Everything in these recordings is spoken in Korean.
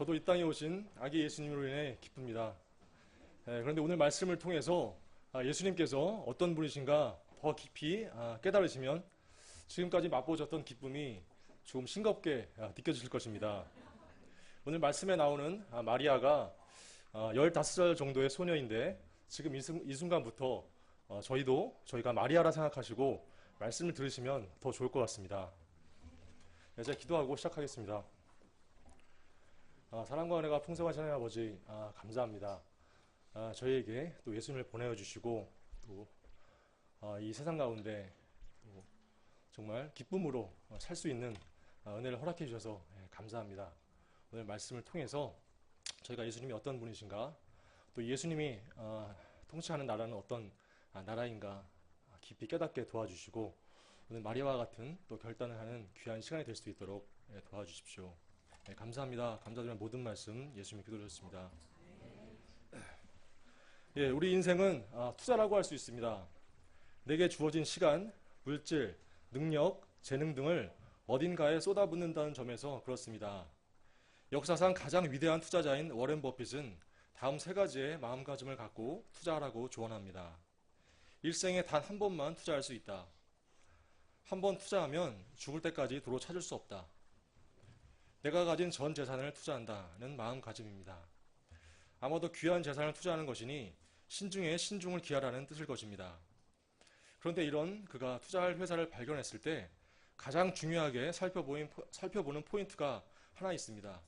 저도 이 땅에 오신 아기 예수님으로 인해 기쁩니다. 그런데 오늘 말씀을 통해서 예수님께서 어떤 분이신가 더 깊이 깨달으시면 지금까지 맛보셨던 기쁨이 조금 싱겁게 느껴지실 것입니다. 오늘 말씀에 나오는 마리아가 15살 정도의 소녀인데 지금 이 순간부터 저희가 마리아라 생각하시고 말씀을 들으시면 더 좋을 것 같습니다. 제가 기도하고 시작하겠습니다. 사랑과 은혜가 풍성하신 하나님 아버지, 감사합니다. 저희에게 또 예수님을 보내주시고 또 이 세상 가운데 또 정말 기쁨으로 살 수 있는 은혜를 허락해 주셔서 감사합니다. 오늘 말씀을 통해서 저희가 예수님이 어떤 분이신가, 또 예수님이 통치하는 나라는 어떤 나라인가 깊이 깨닫게 도와주시고 오늘 마리아와 같은 또 결단을 하는 귀한 시간이 될 수 있도록 도와주십시오. 감사합니다. 감사드리는 모든 말씀 예수님의 기도드렸습니다. 우리 인생은 투자라고 할 수 있습니다. 내게 주어진 시간, 물질, 능력, 재능 등을 어딘가에 쏟아붓는다는 점에서 그렇습니다. 역사상 가장 위대한 투자자인 워렌 버핏은 다음 세 가지의 마음가짐을 갖고 투자하라고 조언합니다. 일생에 단 한 번만 투자할 수 있다. 한 번 투자하면 죽을 때까지 도로 찾을 수 없다. 내가 가진 전 재산을 투자한다는 마음가짐입니다. 아마도 귀한 재산을 투자하는 것이니 신중에 신중을 기하라는 뜻일 것입니다. 그런데 그가 투자할 회사를 발견했을 때 가장 중요하게 살펴보는 포인트가 하나 있습니다.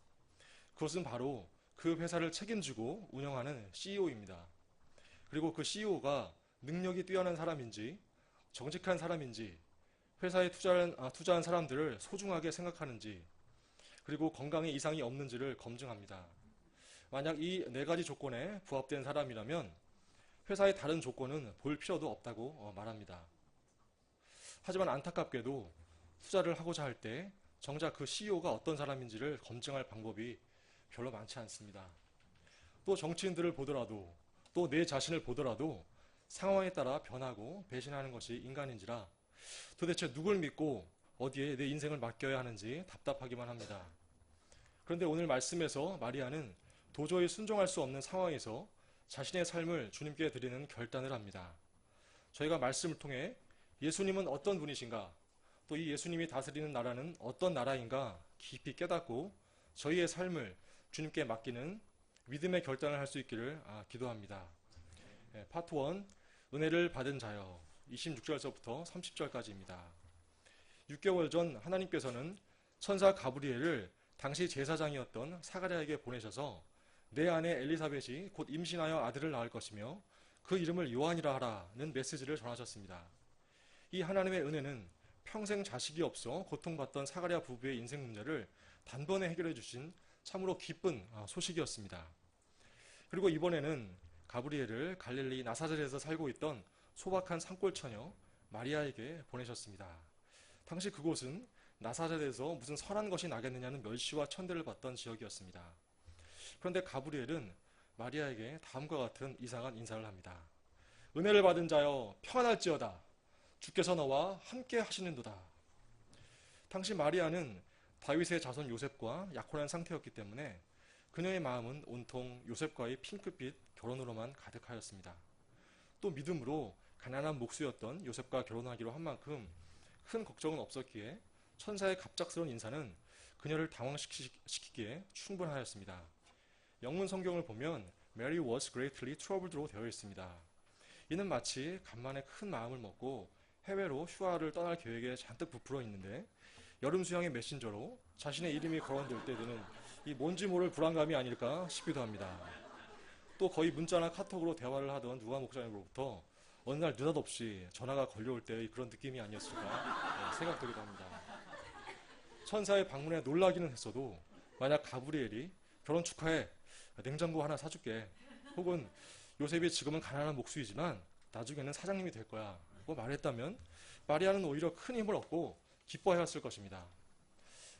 그것은 바로 그 회사를 책임지고 운영하는 CEO입니다. 그리고 그 CEO가 능력이 뛰어난 사람인지 정직한 사람인지 회사에 투자한 사람들을 소중하게 생각하는지 그리고 건강에 이상이 없는지를 검증합니다. 만약 이 네 가지 조건에 부합된 사람이라면 회사의 다른 조건은 볼 필요도 없다고 말합니다. 하지만 안타깝게도 투자를 하고자 할 때 정작 그 CEO가 어떤 사람인지를 검증할 방법이 별로 많지 않습니다. 또 정치인들을 보더라도 또 내 자신을 보더라도 상황에 따라 변하고 배신하는 것이 인간인지라 도대체 누굴 믿고 어디에 내 인생을 맡겨야 하는지 답답하기만 합니다. 그런데 오늘 말씀에서 마리아는 도저히 순종할 수 없는 상황에서 자신의 삶을 주님께 드리는 결단을 합니다. 저희가 말씀을 통해 예수님은 어떤 분이신가, 또 이 예수님이 다스리는 나라는 어떤 나라인가 깊이 깨닫고 저희의 삶을 주님께 맡기는 믿음의 결단을 할 수 있기를 기도합니다. 파트 1, 은혜를 받은 자여, 26절서부터 30절까지입니다. 6개월 전 하나님께서는 천사 가브리엘을 당시 제사장이었던 사가랴에게 보내셔서 내 아내 엘리사벳이 곧 임신하여 아들을 낳을 것이며 그 이름을 요한이라 하라는 메시지를 전하셨습니다. 이 하나님의 은혜는 평생 자식이 없어 고통받던 사가랴 부부의 인생 문제를 단번에 해결해 주신 참으로 기쁜 소식이었습니다. 그리고 이번에는 가브리엘을 갈릴리 나사렛에서 살고 있던 소박한 산골 처녀 마리아에게 보내셨습니다. 당시 그곳은 나사렛에서 무슨 선한 것이 나겠느냐는 멸시와 천대를 받던 지역이었습니다. 그런데 가브리엘은 마리아에게 다음과 같은 이상한 인사를 합니다. 은혜를 받은 자여 평안할지어다. 주께서 너와 함께 하시는도다. 당시 마리아는 다윗의 자손 요셉과 약혼한 상태였기 때문에 그녀의 마음은 온통 요셉과의 핑크빛 결혼으로만 가득하였습니다. 또 믿음으로 가난한 목수였던 요셉과 결혼하기로 한 만큼 큰 걱정은 없었기에 천사의 갑작스러운 인사는 그녀를 당황시키기에 충분하였습니다. 영문 성경을 보면 Mary was greatly troubled로 되어 있습니다. 이는 마치 간만에 큰 마음을 먹고 해외로 휴가를 떠날 계획에 잔뜩 부풀어 있는데 여름 수양의 메신저로 자신의 이름이 거론될 때 드는 이 뭔지 모를 불안감이 아닐까 싶기도 합니다. 또 거의 문자나 카톡으로 대화를 하던 누가 목사님으로부터 어느 날 느닷없이 전화가 걸려올 때의 그런 느낌이 아니었을까 생각되기도 합니다. 천사의 방문에 놀라기는 했어도 만약 가브리엘이 결혼 축하해, 냉장고 하나 사줄게, 혹은 요셉이 지금은 가난한 목수이지만 나중에는 사장님이 될 거야 라고 말했다면 마리아는 오히려 큰 힘을 얻고 기뻐해왔을 것입니다.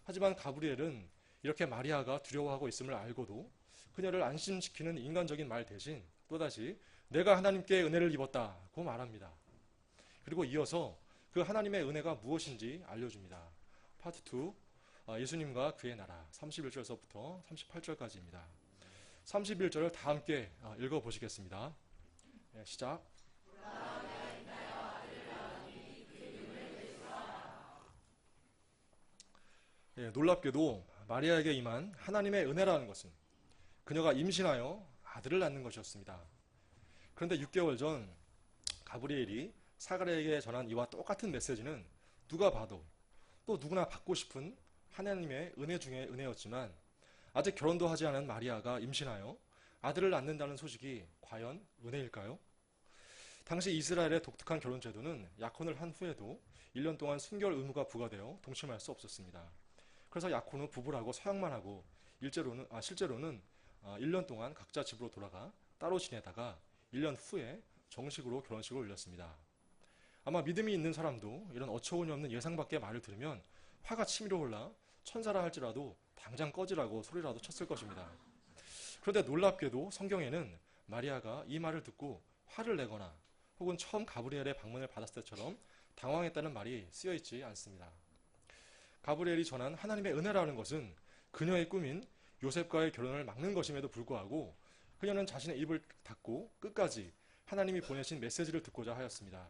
하지만 가브리엘은 이렇게 마리아가 두려워하고 있음을 알고도 그녀를 안심시키는 인간적인 말 대신 또다시 내가 하나님께 은혜를 입었다고 말합니다. 그리고 이어서 그 하나님의 은혜가 무엇인지 알려줍니다. 파트 2, 예수님과 그의 나라 31절서부터 38절까지입니다. 31절을 다 함께 읽어보시겠습니다. 네, 시작. 예, 놀랍게도 마리아에게 임한 하나님의 은혜라는 것은 그녀가 임신하여 아들을 낳는 것이었습니다. 그런데 6개월 전 가브리엘이 사가랴에게 전한 이와 똑같은 메시지는 누가 봐도 또 누구나 받고 싶은 하나님의 은혜 중에 은혜였지만 아직 결혼도 하지 않은 마리아가 임신하여 아들을 낳는다는 소식이 과연 은혜일까요? 당시 이스라엘의 독특한 결혼제도는 약혼을 한 후에도 1년 동안 순결 의무가 부과되어 동침할 수 없었습니다. 그래서 약혼 후 부부라고 서약만 하고 실제로는 1년 동안 각자 집으로 돌아가 따로 지내다가 1년 후에 정식으로 결혼식을 올렸습니다. 아마 믿음이 있는 사람도 이런 어처구니 없는 예상 밖의 말을 들으면 화가 치밀어 올라 천사라 할지라도 당장 꺼지라고 소리라도 쳤을 것입니다. 그런데 놀랍게도 성경에는 마리아가 이 말을 듣고 화를 내거나 혹은 처음 가브리엘의 방문을 받았을 때처럼 당황했다는 말이 쓰여 있지 않습니다. 가브리엘이 전한 하나님의 은혜라는 것은 그녀의 꿈인 요셉과의 결혼을 막는 것임에도 불구하고 그녀는 자신의 입을 닫고 끝까지 하나님이 보내신 메시지를 듣고자 하였습니다.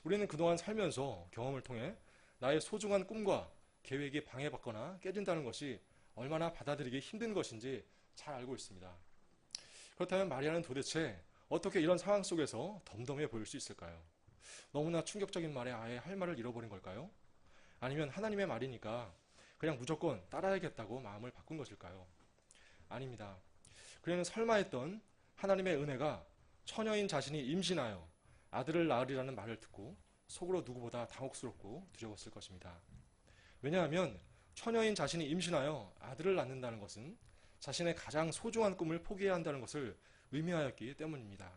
우리는 그동안 살면서 경험을 통해 나의 소중한 꿈과 계획이 방해받거나 깨진다는 것이 얼마나 받아들이기 힘든 것인지 잘 알고 있습니다. 그렇다면 마리아는 도대체 어떻게 이런 상황 속에서 덤덤해 보일 수 있을까요? 너무나 충격적인 말에 아예 할 말을 잃어버린 걸까요? 아니면 하나님의 말이니까 그냥 무조건 따라야겠다고 마음을 바꾼 것일까요? 아닙니다. 그녀는 설마 했던 하나님의 은혜가 처녀인 자신이 임신하여 아들을 낳으리라는 말을 듣고 속으로 누구보다 당혹스럽고 두려웠을 것입니다. 왜냐하면 처녀인 자신이 임신하여 아들을 낳는다는 것은 자신의 가장 소중한 꿈을 포기해야 한다는 것을 의미하였기 때문입니다.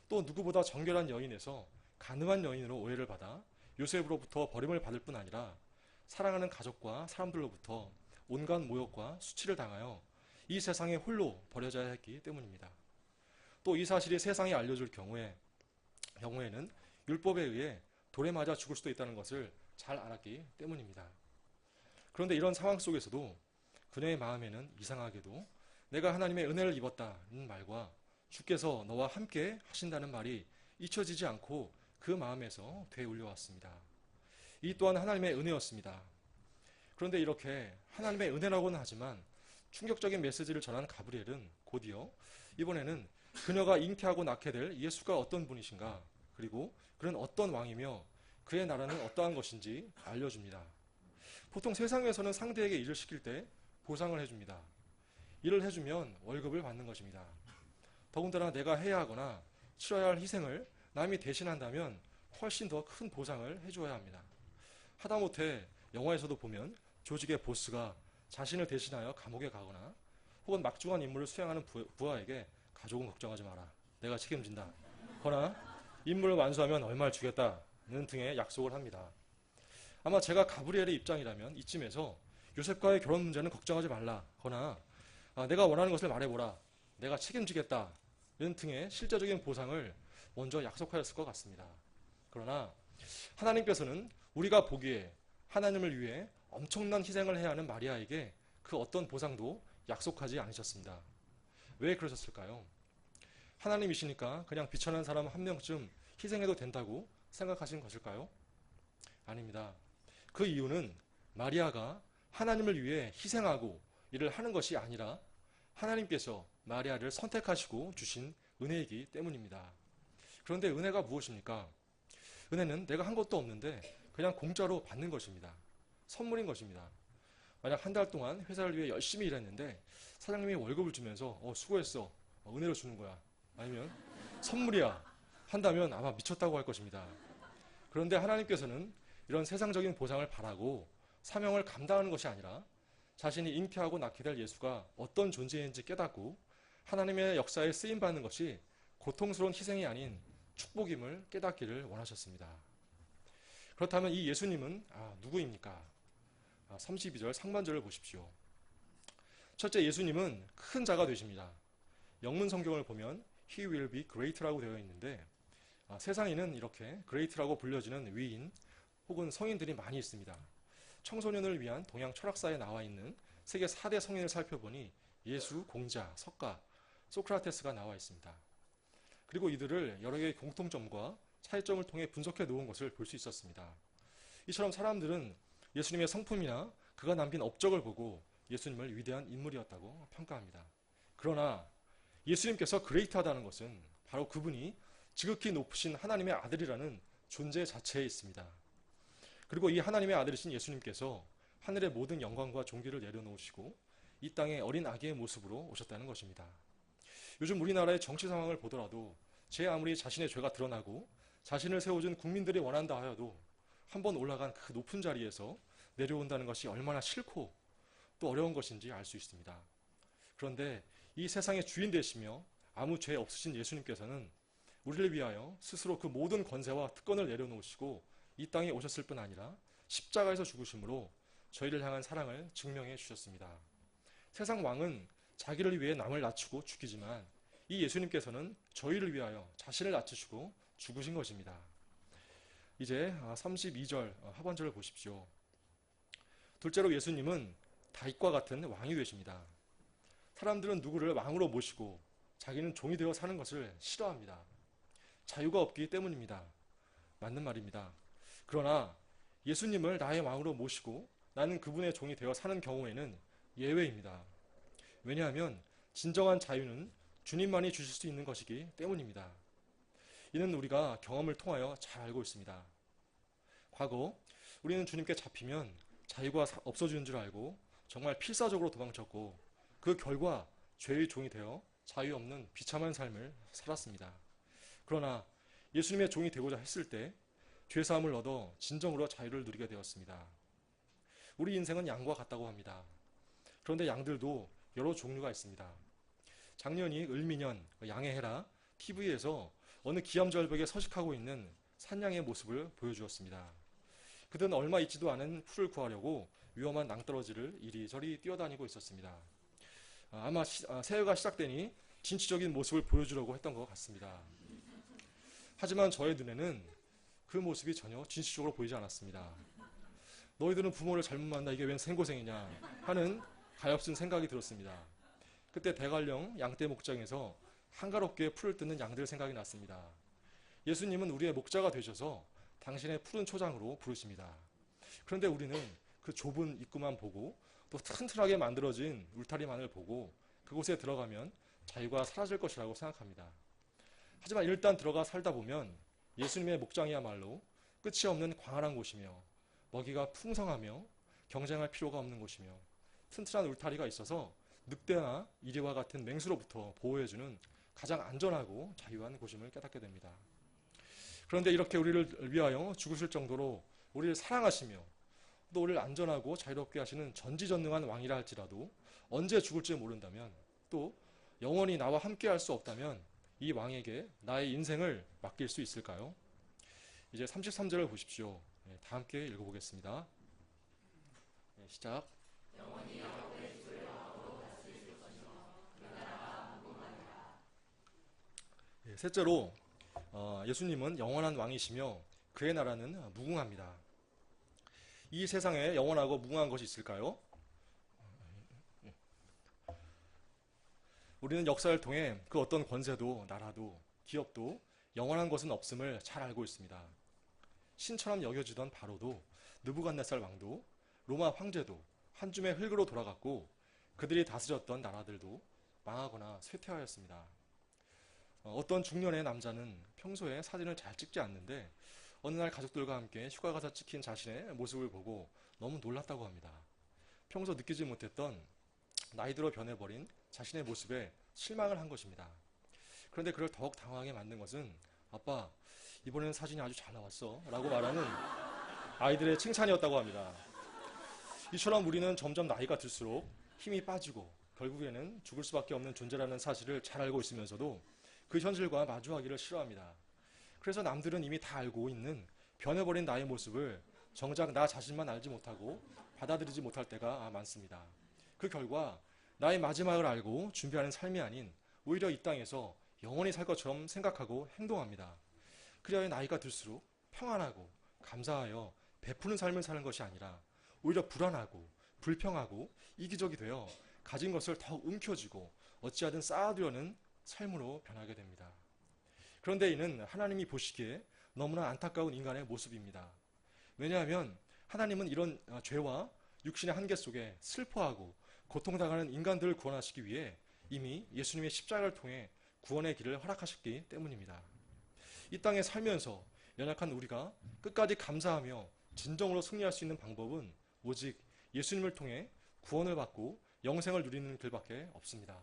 또 누구보다 정결한 여인에서 가늠한 여인으로 오해를 받아 요셉으로부터 버림을 받을 뿐 아니라 사랑하는 가족과 사람들로부터 온갖 모욕과 수치를 당하여 이 세상에 홀로 버려져야 했기 때문입니다. 또 이 사실이 세상에 알려질 경우에는 율법에 의해 돌에 맞아 죽을 수도 있다는 것을 잘 알았기 때문입니다. 그런데 이런 상황 속에서도 그녀의 마음에는 이상하게도 내가 하나님의 은혜를 입었다는 말과 주께서 너와 함께 하신다는 말이 잊혀지지 않고 그 마음에서 되울려왔습니다. 이 또한 하나님의 은혜였습니다. 그런데 이렇게 하나님의 은혜라고는 하지만 충격적인 메시지를 전한 가브리엘은 곧이어 이번에는 그녀가 잉태하고 낳게 될 예수가 어떤 분이신가, 그리고 그는 어떤 왕이며 그의 나라는 어떠한 것인지 알려줍니다. 보통 세상에서는 상대에게 일을 시킬 때 보상을 해줍니다. 일을 해주면 월급을 받는 것입니다. 더군다나 내가 해야 하거나 치러야 할 희생을 남이 대신한다면 훨씬 더 큰 보상을 해줘야 합니다. 하다못해 영화에서도 보면 조직의 보스가 자신을 대신하여 감옥에 가거나 혹은 막중한 임무를 수행하는 부하에게 가족은 걱정하지 마라, 내가 책임진다 거나 임무를 완수하면 얼마를 주겠다는 등의 약속을 합니다. 아마 제가 가브리엘의 입장이라면 이쯤에서 요셉과의 결혼 문제는 걱정하지 말라 거나 내가 원하는 것을 말해보라, 내가 책임지겠다는 등의 실제적인 보상을 먼저 약속하였을 것 같습니다. 그러나 하나님께서는 우리가 보기에 하나님을 위해 엄청난 희생을 해야 하는 마리아에게 그 어떤 보상도 약속하지 않으셨습니다. 왜 그러셨을까요? 하나님이시니까 그냥 비천한 사람 한 명쯤 희생해도 된다고 생각하신 것일까요? 아닙니다. 그 이유는 마리아가 하나님을 위해 희생하고 일을 하는 것이 아니라 하나님께서 마리아를 선택하시고 주신 은혜이기 때문입니다. 그런데 은혜가 무엇입니까? 은혜는 내가 한 것도 없는데 그냥 공짜로 받는 것입니다. 선물인 것입니다. 만약 한 달 동안 회사를 위해 열심히 일했는데 사장님이 월급을 주면서 수고했어, 은혜로 주는 거야, 아니면 선물이야 한다면 아마 미쳤다고 할 것입니다. 그런데 하나님께서는 이런 세상적인 보상을 바라고 사명을 감당하는 것이 아니라 자신이 잉태하고 낳게 될 예수가 어떤 존재인지 깨닫고 하나님의 역사에 쓰임받는 것이 고통스러운 희생이 아닌 축복임을 깨닫기를 원하셨습니다. 그렇다면 이 예수님은 누구입니까? 32절 상반절을 보십시오. 첫째, 예수님은 큰 자가 되십니다. 영문 성경을 보면 He will be great라고 되어 있는데 세상에는 이렇게 great라고 불려지는 위인 혹은 성인들이 많이 있습니다. 청소년을 위한 동양 철학사에 나와 있는 세계 4대 성인을 살펴보니 예수, 공자, 석가, 소크라테스가 나와 있습니다. 그리고 이들을 여러 개의 공통점과 차이점을 통해 분석해 놓은 것을 볼 수 있었습니다. 이처럼 사람들은 예수님의 성품이나 그가 남긴 업적을 보고 예수님을 위대한 인물이었다고 평가합니다. 그러나 예수님께서 그레이트하다는 것은 바로 그분이 지극히 높으신 하나님의 아들이라는 존재 자체에 있습니다. 그리고 이 하나님의 아들이신 예수님께서 하늘의 모든 영광과 존귀를 내려놓으시고 이 땅에 어린 아기의 모습으로 오셨다는 것입니다. 요즘 우리나라의 정치 상황을 보더라도 제 아무리 자신의 죄가 드러나고 자신을 세워준 국민들이 원한다 하여도 한번 올라간 그 높은 자리에서 내려온다는 것이 얼마나 싫고 또 어려운 것인지 알 수 있습니다. 그런데 이 세상의 주인 되시며 아무 죄 없으신 예수님께서는 우리를 위하여 스스로 그 모든 권세와 특권을 내려놓으시고 이 땅에 오셨을 뿐 아니라 십자가에서 죽으심으로 저희를 향한 사랑을 증명해 주셨습니다. 세상 왕은 자기를 위해 남을 낮추고 죽이지만 이 예수님께서는 저희를 위하여 자신을 낮추시고 죽으신 것입니다. 이제 32절 하반절을 보십시오. 둘째로 예수님은 다윗과 같은 왕이 되십니다. 사람들은 누구를 왕으로 모시고 자기는 종이 되어 사는 것을 싫어합니다. 자유가 없기 때문입니다. 맞는 말입니다. 그러나 예수님을 나의 왕으로 모시고 나는 그분의 종이 되어 사는 경우에는 예외입니다. 왜냐하면 진정한 자유는 주님만이 주실 수 있는 것이기 때문입니다. 이는 우리가 경험을 통하여 잘 알고 있습니다. 과거 우리는 주님께 잡히면 자유가 없어지는 줄 알고 정말 필사적으로 도망쳤고 그 결과 죄의 종이 되어 자유 없는 비참한 삶을 살았습니다. 그러나 예수님의 종이 되고자 했을 때 죄사함을 얻어 진정으로 자유를 누리게 되었습니다. 우리 인생은 양과 같다고 합니다. 그런데 양들도 여러 종류가 있습니다. 작년이 을미년 양의 해라 TV에서 어느 기암절벽에 서식하고 있는 산양의 모습을 보여주었습니다. 그들은 얼마 있지도 않은 풀을 구하려고 위험한 낭떠러지를 이리저리 뛰어다니고 있었습니다. 아마 새해가 시작되니 진취적인 모습을 보여주려고 했던 것 같습니다. 하지만 저의 눈에는 그 모습이 전혀 진취적으로 보이지 않았습니다. 너희들은 부모를 잘못 만나 이게 웬 생고생이냐 하는 가엾은 생각이 들었습니다. 그때 대관령 양떼 목장에서 한가롭게 풀을 뜯는 양들 생각이 났습니다. 예수님은 우리의 목자가 되셔서 당신의 푸른 초장으로 부르십니다. 그런데 우리는 그 좁은 입구만 보고 또 튼튼하게 만들어진 울타리만을 보고 그곳에 들어가면 자유가 사라질 것이라고 생각합니다. 하지만 일단 들어가 살다 보면 예수님의 목장이야말로 끝이 없는 광활한 곳이며 먹이가 풍성하며 경쟁할 필요가 없는 곳이며 튼튼한 울타리가 있어서 늑대나 이리와 같은 맹수로부터 보호해주는 가장 안전하고 자유한 곳임을 깨닫게 됩니다. 그런데 이렇게 우리를 위하여 죽으실 정도로 우리를 사랑하시며 또 우리를 안전하고 자유롭게 하시는 전지전능한 왕이라 할지라도 언제 죽을지 모른다면 또 영원히 나와 함께 할 수 없다면 이 왕에게 나의 인생을 맡길 수 있을까요? 이제 33절을 보십시오. 다 함께 읽어보겠습니다. 시작. 셋째로 예수님은 영원한 왕이시며 그의 나라는 무궁합니다. 이 세상에 영원하고 무궁한 것이 있을까요? 우리는 역사를 통해 그 어떤 권세도 나라도 기업도 영원한 것은 없음을 잘 알고 있습니다. 신처럼 여겨지던 바로도 느부갓네살 왕도 로마 황제도 한 줌의 흙으로 돌아갔고 그들이 다스렸던 나라들도 망하거나 쇠퇴하였습니다. 어떤 중년의 남자는 평소에 사진을 잘 찍지 않는데 어느 날 가족들과 함께 휴가 가서 찍힌 자신의 모습을 보고 너무 놀랐다고 합니다. 평소 느끼지 못했던 나이 들어 변해버린 자신의 모습에 실망을 한 것입니다. 그런데 그를 더욱 당황하게 만든 것은 아빠, 이번에는 사진이 아주 잘 나왔어 라고 말하는 아이들의 칭찬이었다고 합니다. 이처럼 우리는 점점 나이가 들수록 힘이 빠지고 결국에는 죽을 수밖에 없는 존재라는 사실을 잘 알고 있으면서도 그 현실과 마주하기를 싫어합니다. 그래서 남들은 이미 다 알고 있는 변해버린 나의 모습을 정작 나 자신만 알지 못하고 받아들이지 못할 때가 많습니다. 그 결과 나의 마지막을 알고 준비하는 삶이 아닌 오히려 이 땅에서 영원히 살 것처럼 생각하고 행동합니다. 그래야 나이가 들수록 평안하고 감사하여 베푸는 삶을 사는 것이 아니라 오히려 불안하고 불평하고 이기적이 되어 가진 것을 더욱 움켜쥐고 어찌하든 쌓아두려는 삶으로 변하게 됩니다. 그런데 이는 하나님이 보시기에 너무나 안타까운 인간의 모습입니다. 왜냐하면 하나님은 이런 죄와 육신의 한계 속에 슬퍼하고 고통당하는 인간들을 구원하시기 위해 이미 예수님의 십자가를 통해 구원의 길을 허락하셨기 때문입니다. 이 땅에 살면서 연약한 우리가 끝까지 감사하며 진정으로 승리할 수 있는 방법은 오직 예수님을 통해 구원을 받고 영생을 누리는 길밖에 없습니다.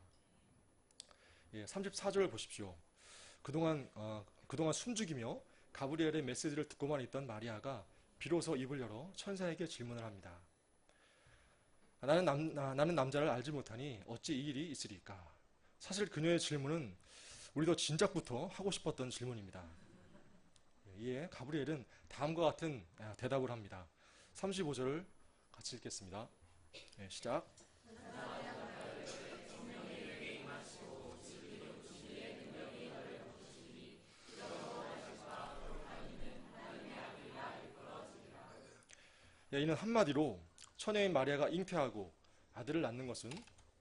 34절을 보십시오. 그동안 숨죽이며 가브리엘의 메시지를 듣고만 있던 마리아가 비로소 입을 열어 천사에게 질문을 합니다. 나는 남자를 알지 못하니 어찌 이 일이 있으리까? 사실 그녀의 질문은 우리도 진작부터 하고 싶었던 질문입니다. 이에 가브리엘은 다음과 같은 대답을 합니다. 35절을 같이 읽겠습니다. 시작. 이는 한마디로 처녀인 마리아가 잉태하고 아들을 낳는 것은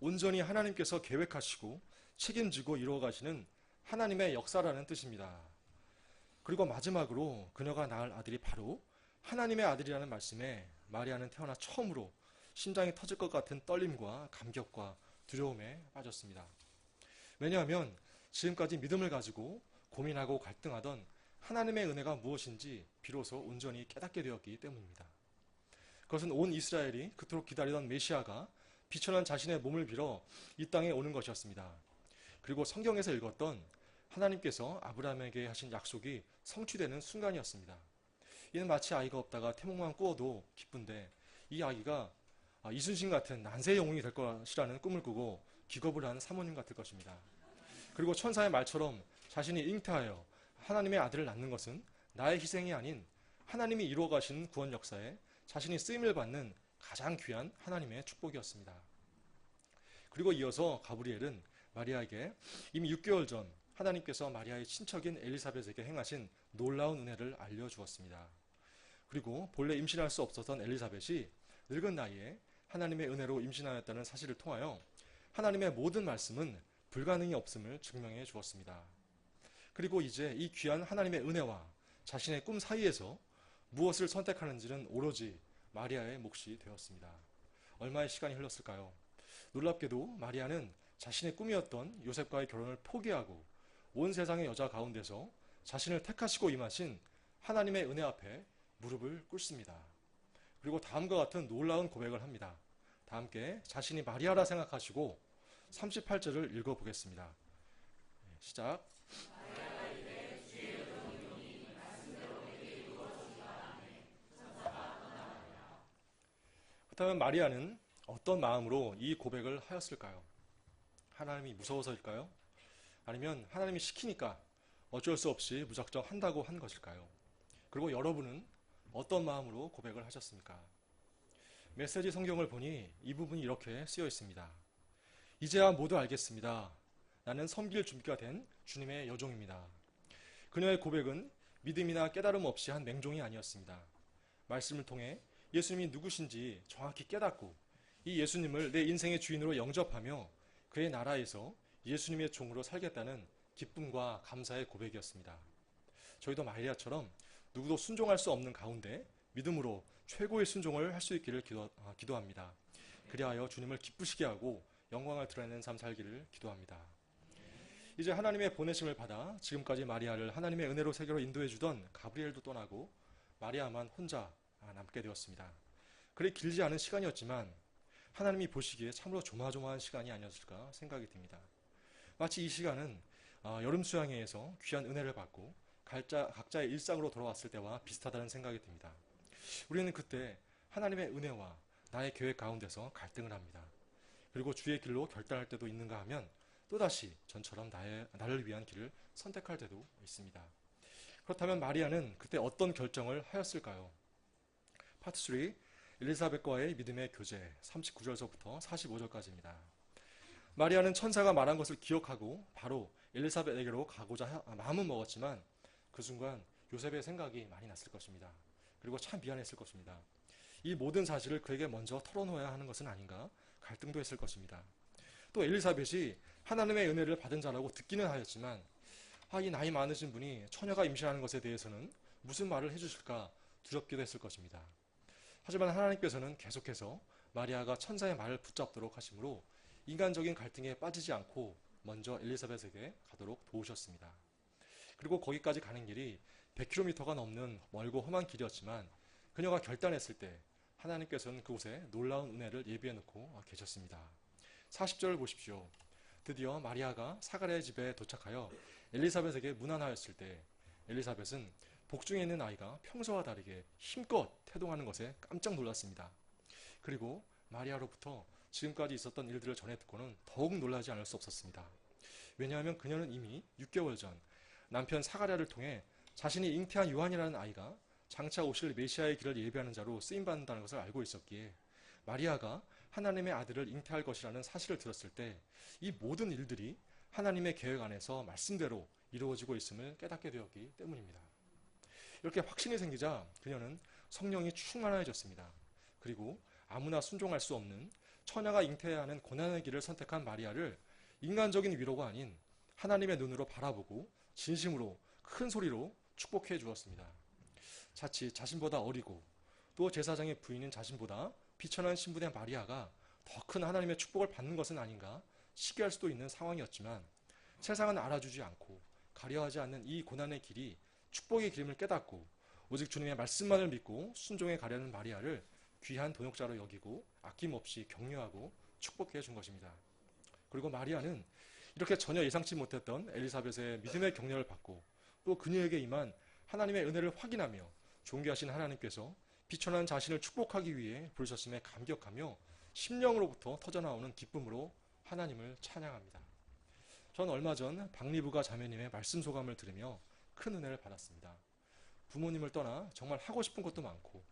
온전히 하나님께서 계획하시고 책임지고 이루어가시는 하나님의 역사라는 뜻입니다. 그리고 마지막으로 그녀가 낳을 아들이 바로 하나님의 아들이라는 말씀에 마리아는 태어나 처음으로 심장이 터질 것 같은 떨림과 감격과 두려움에 빠졌습니다. 왜냐하면 지금까지 믿음을 가지고 고민하고 갈등하던 하나님의 은혜가 무엇인지 비로소 온전히 깨닫게 되었기 때문입니다. 그것은 온 이스라엘이 그토록 기다리던 메시아가 비천한 자신의 몸을 빌어 이 땅에 오는 것이었습니다. 그리고 성경에서 읽었던 하나님께서 아브라함에게 하신 약속이 성취되는 순간이었습니다. 이는 마치 아이가 없다가 태몽만 꾸어도 기쁜데 이 아기가 이순신 같은 난세의 영웅이 될 것이라는 꿈을 꾸고 기겁을 한 사모님 같을 것입니다. 그리고 천사의 말처럼 자신이 잉태하여 하나님의 아들을 낳는 것은 나의 희생이 아닌 하나님이 이루어 가신 구원 역사에 자신이 쓰임을 받는 가장 귀한 하나님의 축복이었습니다. 그리고 이어서 가브리엘은 마리아에게 이미 6개월 전 하나님께서 마리아의 친척인 엘리사벳에게 행하신 놀라운 은혜를 알려주었습니다. 그리고 본래 임신할 수 없었던 엘리사벳이 늙은 나이에 하나님의 은혜로 임신하였다는 사실을 통하여 하나님의 모든 말씀은 불가능이 없음을 증명해 주었습니다. 그리고 이제 이 귀한 하나님의 은혜와 자신의 꿈 사이에서 무엇을 선택하는지는 오로지 마리아의 몫이 되었습니다. 얼마의 시간이 흘렀을까요? 놀랍게도 마리아는 자신의 꿈이었던 요셉과의 결혼을 포기하고 온 세상의 여자 가운데서 자신을 택하시고 임하신 하나님의 은혜 앞에 무릎을 꿇습니다. 그리고 다음과 같은 놀라운 고백을 합니다. 다 함께 자신이 마리아라 생각하시고 38절을 읽어보겠습니다. 시작. 그렇다면 마리아는 어떤 마음으로 이 고백을 하였을까요? 하나님이 무서워서일까요? 아니면 하나님이 시키니까 어쩔 수 없이 무작정 한다고 한 것일까요? 그리고 여러분은 어떤 마음으로 고백을 하셨습니까? 메시지 성경을 보니 이 부분이 이렇게 쓰여 있습니다. 이제야 모두 알겠습니다. 나는 섬길 준비가 된 주님의 여종입니다. 그녀의 고백은 믿음이나 깨달음 없이 한 맹종이 아니었습니다. 말씀을 통해 예수님이 누구신지 정확히 깨닫고 이 예수님을 내 인생의 주인으로 영접하며 그의 나라에서 예수님의 종으로 살겠다는 기쁨과 감사의 고백이었습니다. 저희도 마리아처럼 누구도 순종할 수 없는 가운데 믿음으로 최고의 순종을 할 수 있기를 기도합니다. 그리하여 주님을 기쁘시게 하고 영광을 드러내는 삶 살기를 기도합니다. 이제 하나님의 보내심을 받아 지금까지 마리아를 하나님의 은혜로 세계로 인도해 주던 가브리엘도 떠나고 마리아만 혼자 남게 되었습니다. 그리 길지 않은 시간이었지만 하나님이 보시기에 참으로 조마조마한 시간이 아니었을까 생각이 듭니다. 마치 이 시간은 여름 수양회에서 귀한 은혜를 받고 각자의 일상으로 돌아왔을 때와 비슷하다는 생각이 듭니다. 우리는 그때 하나님의 은혜와 나의 계획 가운데서 갈등을 합니다. 그리고 주의 길로 결단할 때도 있는가 하면 또다시 전처럼 나를 위한 길을 선택할 때도 있습니다. 그렇다면 마리아는 그때 어떤 결정을 하였을까요? 파트 3, 엘리사벳과의 믿음의 교제 39절서부터 45절까지입니다. 마리아는 천사가 말한 것을 기억하고 바로 엘리사벳에게로 가고자 마음은 먹었지만 그 순간 요셉의 생각이 많이 났을 것입니다. 그리고 참 미안했을 것입니다. 이 모든 사실을 그에게 먼저 털어놓아야 하는 것은 아닌가 갈등도 했을 것입니다. 또 엘리사벳이 하나님의 은혜를 받은 자라고 듣기는 하였지만 이 나이 많으신 분이 처녀가 임신하는 것에 대해서는 무슨 말을 해주실까 두렵기도 했을 것입니다. 하지만 하나님께서는 계속해서 마리아가 천사의 말을 붙잡도록 하심으로 인간적인 갈등에 빠지지 않고 먼저 엘리사벳에게 가도록 도우셨습니다. 그리고 거기까지 가는 길이 100km가 넘는 멀고 험한 길이었지만 그녀가 결단했을 때 하나님께서는 그곳에 놀라운 은혜를 예비해 놓고 계셨습니다. 40절을 보십시오. 드디어 마리아가 사가랴의 집에 도착하여 엘리사벳에게 문안하였을 때 엘리사벳은 복중에 있는 아이가 평소와 다르게 힘껏 태동하는 것에 깜짝 놀랐습니다. 그리고 마리아로부터 지금까지 있었던 일들을 전해 듣고는 더욱 놀라지 않을 수 없었습니다. 왜냐하면 그녀는 이미 6개월 전 남편 사가랴를 통해 자신이 잉태한 요한이라는 아이가 장차 오실 메시아의 길을 예비하는 자로 쓰임받는다는 것을 알고 있었기에 마리아가 하나님의 아들을 잉태할 것이라는 사실을 들었을 때 이 모든 일들이 하나님의 계획 안에서 말씀대로 이루어지고 있음을 깨닫게 되었기 때문입니다. 이렇게 확신이 생기자 그녀는 성령이 충만해졌습니다. 그리고 아무나 순종할 수 없는 처녀가 잉태해야 하는 고난의 길을 선택한 마리아를 인간적인 위로가 아닌 하나님의 눈으로 바라보고 진심으로 큰 소리로 축복해 주었습니다. 자칫 자신보다 어리고 또 제사장의 부인인 자신보다 비천한 신분의 마리아가 더 큰 하나님의 축복을 받는 것은 아닌가 시기할 수도 있는 상황이었지만 세상은 알아주지 않고 가려하지 않는 이 고난의 길이 축복의 길임을 깨닫고 오직 주님의 말씀만을 믿고 순종해 가려는 마리아를 귀한 동역자로 여기고 아낌없이 격려하고 축복해 준 것입니다. 그리고 마리아는 이렇게 전혀 예상치 못했던 엘리사벳의 믿음의 격려를 받고 또 그녀에게 임한 하나님의 은혜를 확인하며 존귀하신 하나님께서 비천한 자신을 축복하기 위해 부르셨음에 감격하며 심령으로부터 터져나오는 기쁨으로 하나님을 찬양합니다. 전 얼마 전 박리부가 자매님의 말씀 소감을 들으며 큰 은혜를 받았습니다. 부모님을 떠나 정말 하고 싶은 것도 많고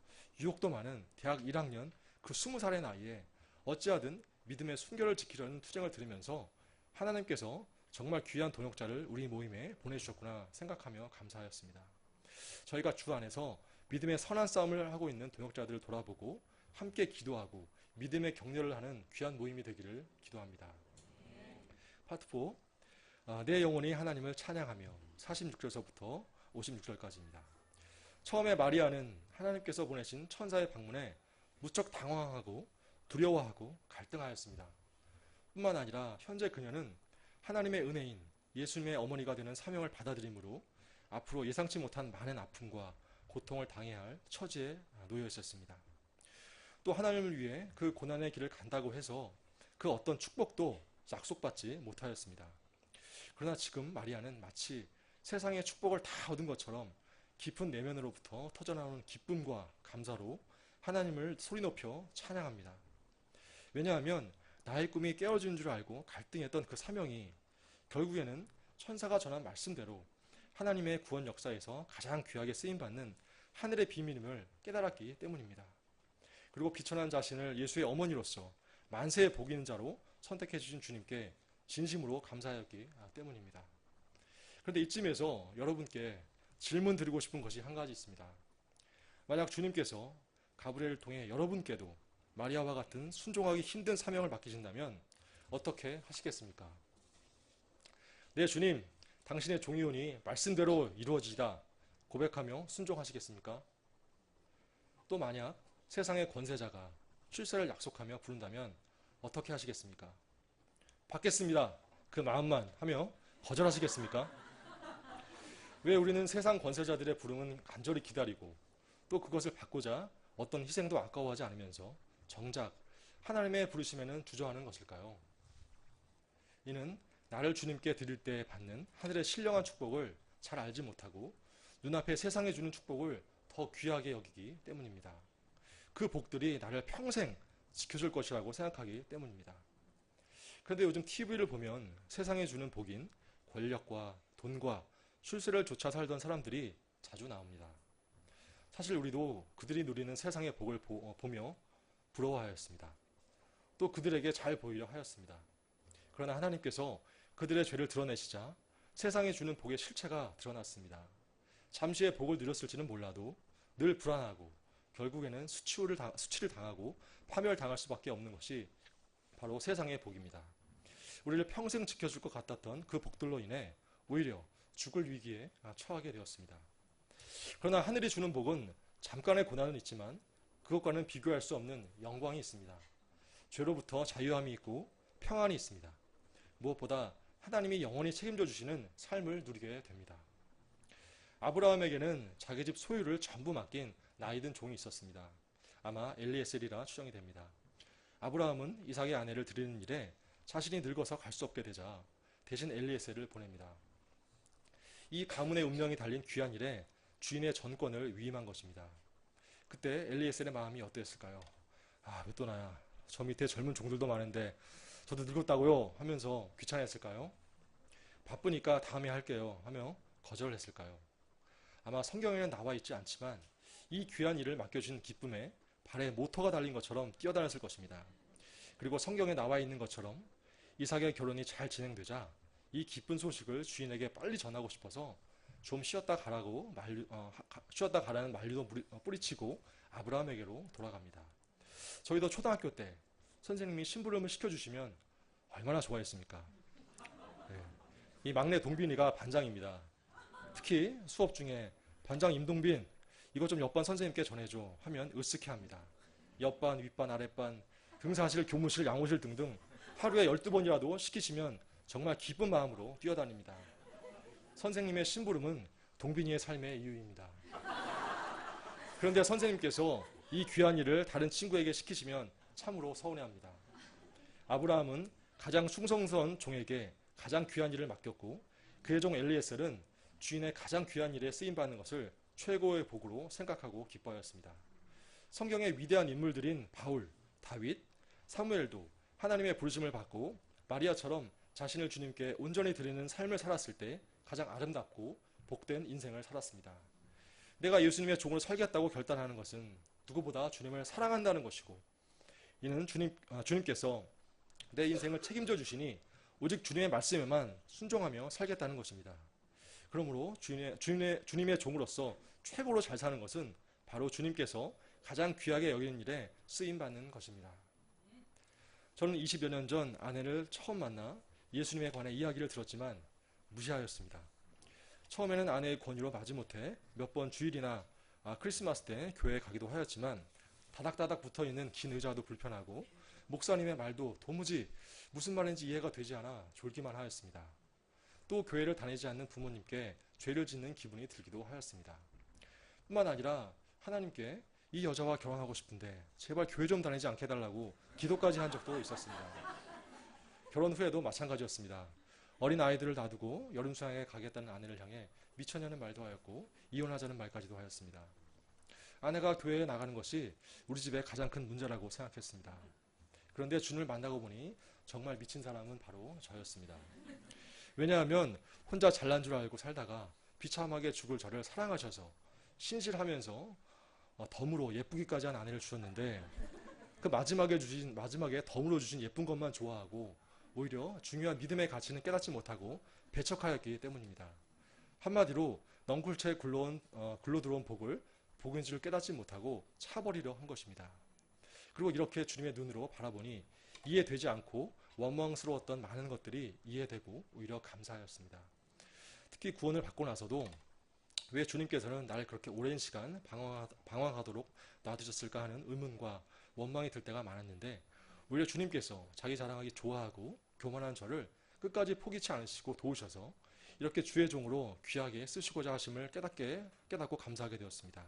유혹도 많은 대학 1학년 그 20살의 나이에 어찌하든 믿음의 순결을 지키려는 투쟁을 들으면서 하나님께서 정말 귀한 동역자를 우리 모임에 보내주셨구나 생각하며 감사하였습니다. 저희가 주 안에서 믿음의 선한 싸움을 하고 있는 동역자들을 돌아보고 함께 기도하고 믿음의 격려를 하는 귀한 모임이 되기를 기도합니다. 파트 4. 내 영혼이 하나님을 찬양하며 46절서부터 56절까지입니다. 처음에 마리아는 하나님께서 보내신 천사의 방문에 무척 당황하고 두려워하고 갈등하였습니다. 뿐만 아니라 현재 그녀는 하나님의 은혜인 예수님의 어머니가 되는 사명을 받아들이므로 앞으로 예상치 못한 많은 아픔과 고통을 당해야 할 처지에 놓여 있었습니다. 또 하나님을 위해 그 고난의 길을 간다고 해서 그 어떤 축복도 약속받지 못하였습니다. 그러나 지금 마리아는 마치 세상의 축복을 다 얻은 것처럼 깊은 내면으로부터 터져나오는 기쁨과 감사로 하나님을 소리 높여 찬양합니다. 왜냐하면 나의 꿈이 깨어진 줄 알고 갈등했던 그 사명이 결국에는 천사가 전한 말씀대로 하나님의 구원 역사에서 가장 귀하게 쓰임받는 하늘의 비밀임을 깨달았기 때문입니다. 그리고 비천한 자신을 예수의 어머니로서 만세의 복 있는 자로 선택해 주신 주님께 진심으로 감사하였기 때문입니다. 그런데 이쯤에서 여러분께 질문 드리고 싶은 것이 한 가지 있습니다. 만약 주님께서 가브리엘을 통해 여러분께도 마리아와 같은 순종하기 힘든 사명을 맡기신다면 어떻게 하시겠습니까? 네, 주님, 당신의 종이오니 말씀대로 이루어지다 고백하며 순종하시겠습니까? 또 만약 세상의 권세자가 출세를 약속하며 부른다면 어떻게 하시겠습니까? 받겠습니다. 그 마음만 하며 거절하시겠습니까? 왜 우리는 세상 권세자들의 부름은 간절히 기다리고 또 그것을 받고자 어떤 희생도 아까워하지 않으면서 정작 하나님의 부르심에는 주저하는 것일까요? 이는 나를 주님께 드릴 때 받는 하늘의 신령한 축복을 잘 알지 못하고 눈앞에 세상에 주는 축복을 더 귀하게 여기기 때문입니다. 그 복들이 나를 평생 지켜줄 것이라고 생각하기 때문입니다. 그런데 요즘 TV를 보면 세상에 주는 복인 권력과 돈과 출세를 쫓아 살던 사람들이 자주 나옵니다. 사실 우리도 그들이 누리는 세상의 복을 보며 부러워하였습니다. 또 그들에게 잘 보이려 하였습니다. 그러나 하나님께서 그들의 죄를 드러내시자 세상에 주는 복의 실체가 드러났습니다. 잠시의 복을 누렸을지는 몰라도 늘 불안하고 결국에는 수치를 당하고 파멸당할 수밖에 없는 것이 바로 세상의 복입니다. 우리를 평생 지켜줄 것 같았던 그 복들로 인해 오히려 죽을 위기에 처하게 되었습니다. 그러나 하늘이 주는 복은 잠깐의 고난은 있지만 그것과는 비교할 수 없는 영광이 있습니다. 죄로부터 자유함이 있고 평안이 있습니다. 무엇보다 하나님이 영원히 책임져 주시는 삶을 누리게 됩니다. 아브라함에게는 자기 집 소유를 전부 맡긴 나이든 종이 있었습니다. 아마 엘리에셀이라 추정이 됩니다. 아브라함은 이삭의 아내를 드리는 일에 자신이 늙어서 갈 수 없게 되자 대신 엘리에셀을 보냅니다. 이 가문의 운명이 달린 귀한 일에 주인의 전권을 위임한 것입니다. 그때 엘리에셀의 마음이 어땠을까요? 왜 또 나야. 저 밑에 젊은 종들도 많은데 저도 늙었다고요? 하면서 귀찮아했을까요? 바쁘니까 다음에 할게요 하며 거절했을까요? 아마 성경에는 나와 있지 않지만 이 귀한 일을 맡겨준 기쁨에 발에 모터가 달린 것처럼 뛰어다녔을 것입니다. 그리고 성경에 나와 있는 것처럼 이삭의 결혼이 잘 진행되자 이 기쁜 소식을 주인에게 빨리 전하고 싶어서 좀 쉬었다 가라는 만류도 뿌리치고 아브라함에게로 돌아갑니다. 저희도 초등학교 때 선생님이 심부름을 시켜주시면 얼마나 좋아했습니까? 네. 이 막내 동빈이가 반장입니다. 특히 수업 중에 반장 임동빈 이것 좀 옆반 선생님께 전해줘 하면 으쓱해합니다. 옆반, 윗반, 아랫반, 등사실, 교무실, 양호실 등등 하루에 12번이라도 시키시면 정말 기쁜 마음으로 뛰어다닙니다. 선생님의 심부름은 동빈이의 삶의 이유입니다. 그런데 선생님께서 이 귀한 일을 다른 친구에게 시키시면 참으로 서운해합니다. 아브라함은 가장 충성스러운 종에게 가장 귀한 일을 맡겼고 그의 종 엘리에셀은 주인의 가장 귀한 일에 쓰임받는 것을 최고의 복으로 생각하고 기뻐하였습니다. 성경의 위대한 인물들인 바울, 다윗, 사무엘도 하나님의 부르심을 받고 마리아처럼 자신을 주님께 온전히 드리는 삶을 살았을 때 가장 아름답고 복된 인생을 살았습니다. 내가 예수님의 종으로 살겠다고 결단하는 것은 누구보다 주님을 사랑한다는 것이고 이는 주님께서 내 인생을 책임져 주시니 오직 주님의 말씀에만 순종하며 살겠다는 것입니다. 그러므로 주님의 종으로서 최고로 잘 사는 것은 바로 주님께서 가장 귀하게 여기는 일에 쓰임받는 것입니다. 저는 20여 년 전 아내를 처음 만나 예수님에 관해 이야기를 들었지만 무시하였습니다. 처음에는 아내의 권유로 마지못해 몇 번 주일이나 크리스마스 때 교회에 가기도 하였지만 다닥다닥 붙어있는 긴 의자도 불편하고 목사님의 말도 도무지 무슨 말인지 이해가 되지 않아 졸기만 하였습니다. 또 교회를 다니지 않는 부모님께 죄를 짓는 기분이 들기도 하였습니다. 뿐만 아니라 하나님께 이 여자와 결혼하고 싶은데 제발 교회 좀 다니지 않게 해달라고 기도까지 한 적도 있었습니다. 결혼 후에도 마찬가지였습니다. 어린 아이들을 놔두고 여름 수양에 가겠다는 아내를 향해 미쳤냐는 말도 하였고 이혼하자는 말까지도 하였습니다. 아내가 교회에 나가는 것이 우리 집의 가장 큰 문제라고 생각했습니다. 그런데 주님을 만나고 보니 정말 미친 사람은 바로 저였습니다. 왜냐하면 혼자 잘난 줄 알고 살다가 비참하게 죽을 저를 사랑하셔서 신실하면서 덤으로 예쁘기까지 한 아내를 주셨는데 그 마지막에 덤으로 주신 예쁜 것만 좋아하고 오히려 중요한 믿음의 가치는 깨닫지 못하고 배척하였기 때문입니다. 한마디로 넝쿨채 굴러 들어온 복을 복인 줄 깨닫지 못하고 차버리려 한 것입니다. 그리고 이렇게 주님의 눈으로 바라보니 이해되지 않고 원망스러웠던 많은 것들이 이해되고 오히려 감사하였습니다. 특히 구원을 받고 나서도 왜 주님께서는 나를 그렇게 오랜 시간 방황하도록 놔두셨을까 하는 의문과 원망이 들 때가 많았는데 오히려 주님께서 자기 자랑하기 좋아하고 교만한 저를 끝까지 포기치 않으시고 도우셔서 이렇게 주의 종으로 귀하게 쓰시고자 하심을 깨닫고 감사하게 되었습니다.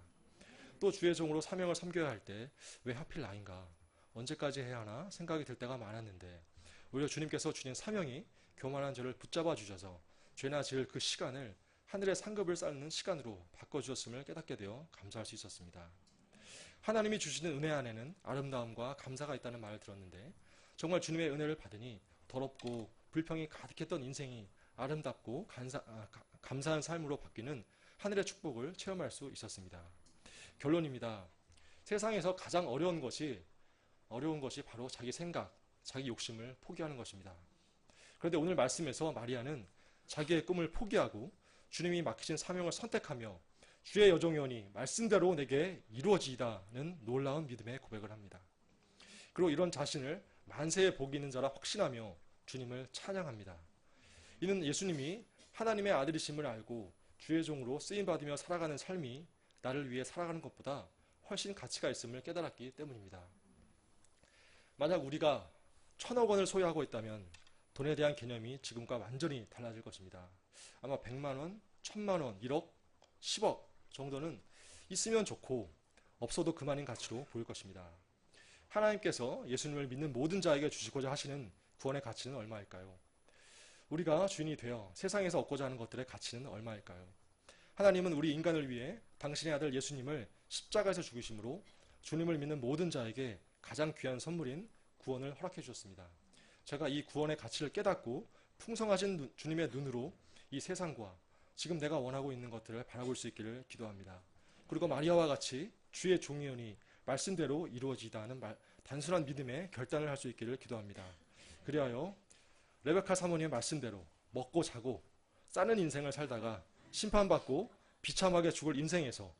또 주의 종으로 사명을 섬겨야 할 때 왜 하필 나인가 언제까지 해야 하나 생각이 들 때가 많았는데 오히려 주님께서 주신 사명이 교만한 저를 붙잡아 주셔서 죄나 지을 그 시간을 하늘의 상급을 쌓는 시간으로 바꿔주셨음을 깨닫게 되어 감사할 수 있었습니다. 하나님이 주시는 은혜 안에는 아름다움과 감사가 있다는 말을 들었는데 정말 주님의 은혜를 받으니 더럽고 불평이 가득했던 인생이 아름답고 감사한 삶으로 바뀌는 하늘의 축복을 체험할 수 있었습니다. 결론입니다. 세상에서 가장 어려운 것이 바로 자기 생각, 자기 욕심을 포기하는 것입니다. 그런데 오늘 말씀에서 마리아는 자기의 꿈을 포기하고 주님이 맡기신 사명을 선택하며 주의 여종이오니 말씀대로 내게 이루어지이다는 놀라운 믿음의 고백을 합니다. 그리고 이런 자신을 만세의 복이 있는 자라 확신하며 주님을 찬양합니다. 이는 예수님이 하나님의 아들이심을 알고 주의 종으로 쓰임받으며 살아가는 삶이 나를 위해 살아가는 것보다 훨씬 가치가 있음을 깨달았기 때문입니다. 만약 우리가 1,000억 원을 소유하고 있다면 돈에 대한 개념이 지금과 완전히 달라질 것입니다. 아마 100만 원, 1,000만 원, 1억, 10억 정도는 있으면 좋고 없어도 그만인 가치로 보일 것입니다. 하나님께서 예수님을 믿는 모든 자에게 주시고자 하시는 구원의 가치는 얼마일까요? 우리가 주인이 되어 세상에서 얻고자 하는 것들의 가치는 얼마일까요? 하나님은 우리 인간을 위해 당신의 아들 예수님을 십자가에서 죽이심으로 주님을 믿는 모든 자에게 가장 귀한 선물인 구원을 허락해 주셨습니다. 제가 이 구원의 가치를 깨닫고 풍성하신 주님의 눈으로 이 세상과 지금 내가 원하고 있는 것들을 바라볼 수 있기를 기도합니다. 그리고 마리아와 같이 주의 종이오니 말씀대로 이루어지다 하는 단순한 믿음의 결단을 할 수 있기를 기도합니다. 그리하여 레베카 사모님의 말씀대로 먹고 자고 싸는 인생을 살다가 심판받고 비참하게 죽을 인생에서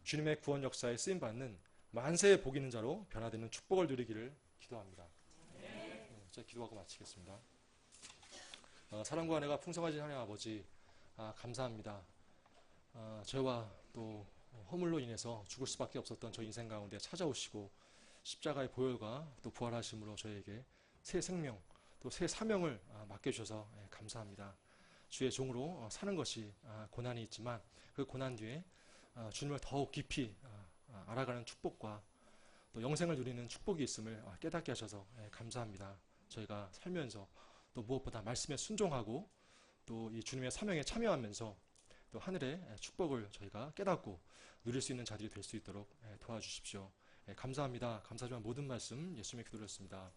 주님의 구원 역사에 쓰임받는 만세의 복 있는 자로 변화되는 축복을 누리기를 기도합니다. 네, 제가 기도하고 마치겠습니다. 사랑과 은혜가 풍성하신 하나님 아버지, 감사합니다. 저와 또 허물로 인해서 죽을 수밖에 없었던 저 인생 가운데 찾아오시고 십자가의 보혈과 또 부활하심으로 저에게 새 생명 또 새 사명을 맡겨주셔서 감사합니다. 주의 종으로 사는 것이 고난이 있지만 그 고난 뒤에 주님을 더욱 깊이 알아가는 축복과 또 영생을 누리는 축복이 있음을 깨닫게 하셔서 감사합니다. 저희가 살면서 또 무엇보다 말씀에 순종하고 또 이 주님의 사명에 참여하면서 또 하늘의 축복을 저희가 깨닫고 누릴 수 있는 자들이 될 수 있도록 도와주십시오. 감사합니다. 감사하지만 모든 말씀 예수님의 기도를 했습니다.